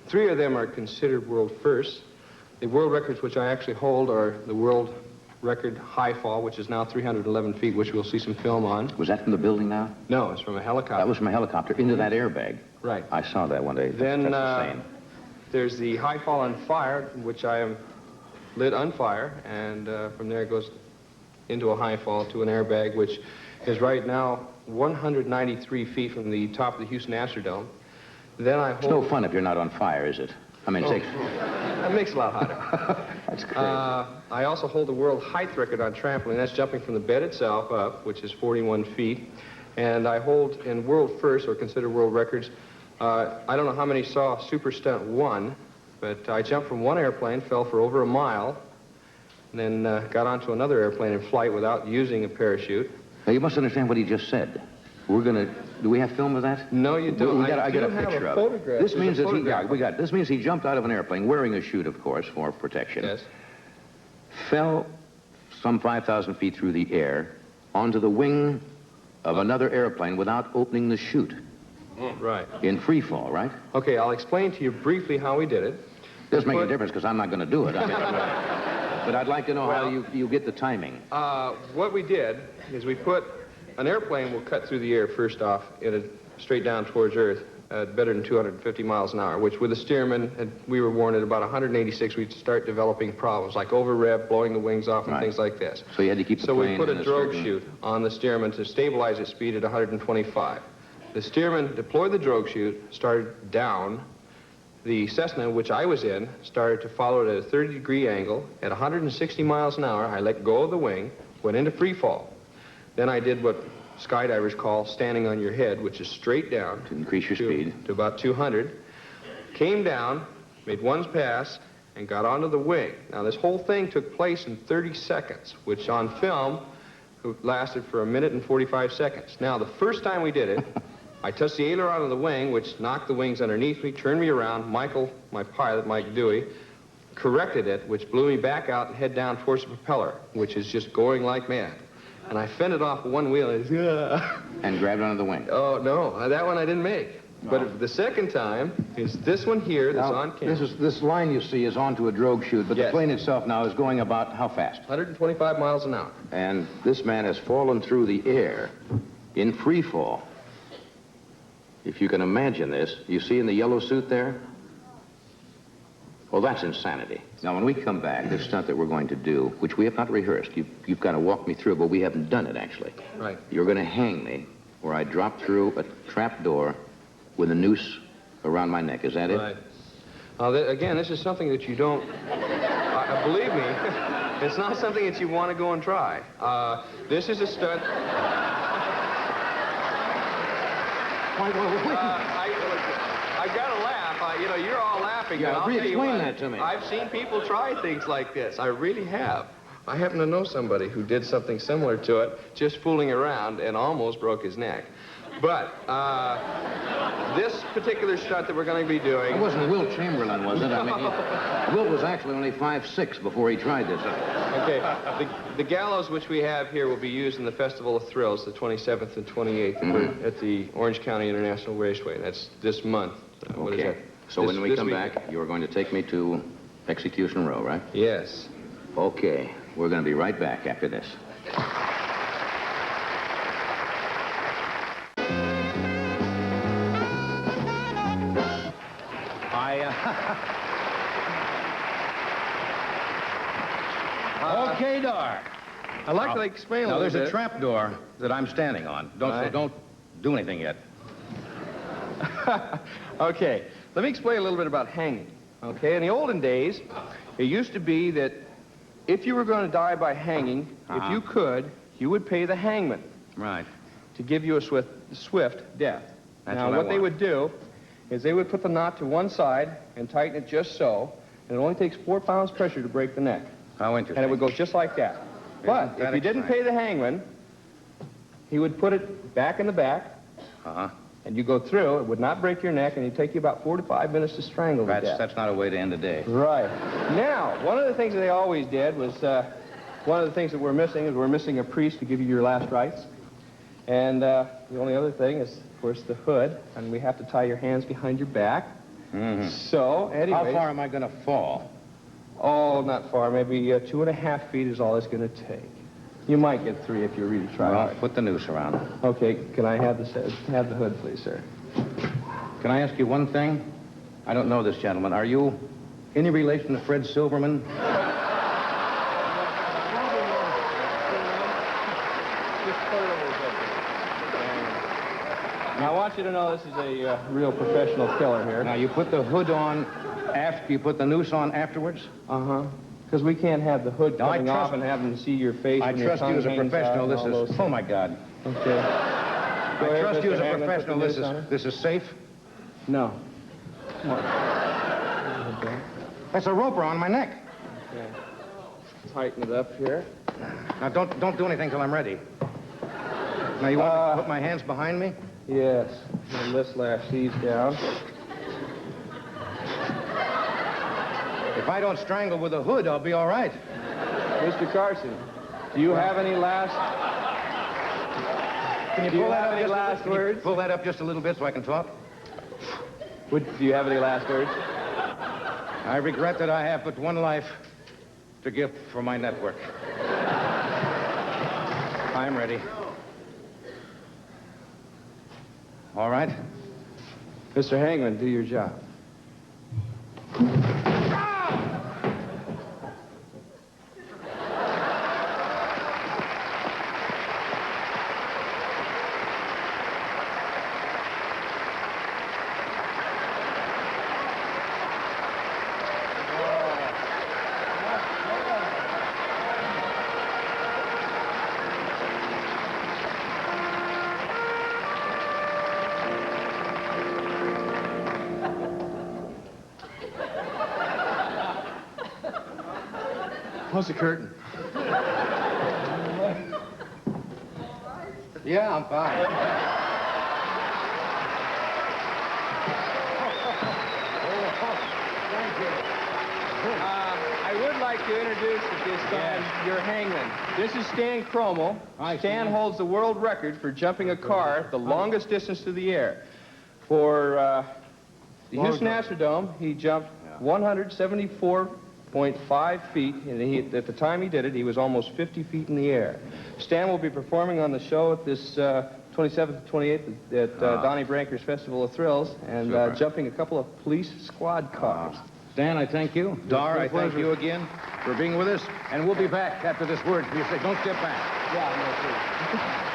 Three of them are considered world firsts. The world records which I actually hold are the world record high fall, which is now 311 feet, which we'll see some film on. Was that from the building now? No, it's from a helicopter. That was from a helicopter into that airbag. Right. I saw that one day. Then That's insane. There's the high fall on fire, which I am lit on fire, and from there it goes into a high fall to an airbag, which is right now 193 feet from the top of the Houston Astrodome. Then I hold... It's no fun if you're not on fire, is it? I mean, That makes it a lot hotter. That's great. I also hold the world height record on trampoline. That's jumping from the bed itself up, which is 41 feet. And I hold in world first, or considered world records, I don't know how many saw Super Stunt 1, but I jumped from one airplane, fell for over a mile, and then got onto another airplane in flight without using a parachute. Now, you must understand what he just said. We're going to... Do we have film of that? No, you don't. I got a picture of it. This means that this means he jumped out of an airplane, wearing a chute, of course, for protection. Yes. Fell some 5,000 feet through the air onto the wing of another airplane without opening the chute. Right. In free fall, right? Okay, I'll explain to you briefly how we did it. Doesn't make a difference because I'm not going to do it. I mean, but I'd like to know how you get the timing. What we did is we put an airplane will cut through the air first off straight down towards Earth at better than 250 miles an hour, which with the steerman, we were warned at about 186, we'd start developing problems like over-rev, blowing the wings off, and things like this. So you had to keep the plane. So we put a drogue chute on the steerman to stabilize its speed at 125. The steerman deployed the drogue chute, started down. The Cessna, which I was in, started to follow it at a 30-degree angle. At 160 miles an hour, I let go of the wing, went into free fall. Then I did what skydivers call standing on your head, which is straight down. To increase your speed. To about 200. Came down, made one pass, and got onto the wing. Now, this whole thing took place in 30 seconds, which on film lasted for 1 minute and 45 seconds. Now, the first time we did it, I touched the aileron of the wing, which knocked the wings underneath me, turned me around. Michael, my pilot, Mike Dewey, corrected it, which blew me back out and head down towards the propeller, which is just going like mad. And I fended off one wheel and grabbed onto the wing. Oh, no, that one I didn't make. No. But the second time is this one here that's on camera. This line you see is onto a drogue chute, but the plane itself now is going about how fast? 125 miles an hour. And this man has fallen through the air in free fall. If you can imagine this, you see in the yellow suit there? Well, that's insanity. Now, when we come back, this stunt that we're going to do, which we have not rehearsed, you've got to walk me through, but we haven't done it, actually. Right. You're going to hang me where I drop through a trap door with a noose around my neck. Is that it? Right. Again, this is something that you don't... believe me, it's not something that you want to go and try. This is a stunt... I gotta laugh. You know, you're all laughing. Yeah, explain that to me. I've seen people try things like this. I really have. I happen to know somebody who did something similar to it, just fooling around, and almost broke his neck. But this particular stunt that we're going to be doing... It wasn't Wilt Chamberlain, was it? I mean, Wilt was actually only 5'6" before he tried this. Okay. The gallows which we have here will be used in the Festival of Thrills, the 27th and 28th at the Orange County International Raceway. That's this month. What is that? So when we come back, you're going to take me to Execution Row, right? Yes. Okay. We're going to be right back after this. Okay, Dar. I'd like to explain a little bit. Now, there's a trap door that I'm standing on. Don't do anything yet. Okay. Let me explain a little bit about hanging. Okay. In the olden days, it used to be that if you were going to die by hanging, if you could, you would pay the hangman. Right. To give you a swift death. Now, what they would do is they would put the knot to one side and tighten it just so, and it only takes 4 pounds pressure to break the neck. How interesting. And it would go just like that. But if you didn't pay the hangman, he would put it back in the back, and you go through. It would not break your neck, and it'd take you about 4 to 5 minutes to strangle to death. That's not a way to end the day. Right. Now, one of the things that they always did was, one of the things that we're missing is we're missing a priest to give you your last rites. And the only other thing is, of course, the hood, and we have to tie your hands behind your back. So, anyway. How far am I going to fall? Oh, not far. Maybe 2.5 feet is all it's going to take. You might get 3 if you really try Well, hard. put the noose around. Okay, can I have the hood, please, sir? Can I ask you one thing? I don't know this gentleman. Are you any relation to Fred Silverman? Now, I want you to know this is a real professional killer here. Now, you put the hood on after you put the noose on afterwards? Uh-huh. Because we can't have the hood Now, coming off and have them see your face. I and your trust you tongue as a hangs professional. out This and all is... those Oh, my God. things. Okay. Go I ahead, trust you Mr. as a Hangman, put professional. the noose on it. This is safe? No. Come on. Okay. That's a rope around my neck. Okay. Tighten it up here. Now, don't do anything till I'm ready. Now, you want me to put my hands behind me? Yes. And let's lash these down. If I don't strangle with a hood, I'll be all right. Mr. Carson, do you have any last... Can you Do you pull that have up any just a last little- can you words? pull that up just a little bit so I can talk? Do you have any last words? I regret that I have but one life to give for my network. I'm ready. All right? Mr. Hangman, do your job. Close the curtain. Yeah, I'm fine. I would like to introduce at this time your hangman. This is Stan Cromwell. Stan holds the world record for jumping a car the longest distance through the air. For the Houston Astrodome, he jumped 174.5 feet, and at the time he did it, he was almost 50 feet in the air. Stan will be performing on the show at this 27th and 28th at Donnie Branker's Festival of Thrills, and jumping a couple of police squad cars. Stan, I thank you. Dar, I thank you again for being with us. And we'll be back after this word. You say, don't step back. Yeah, no, please.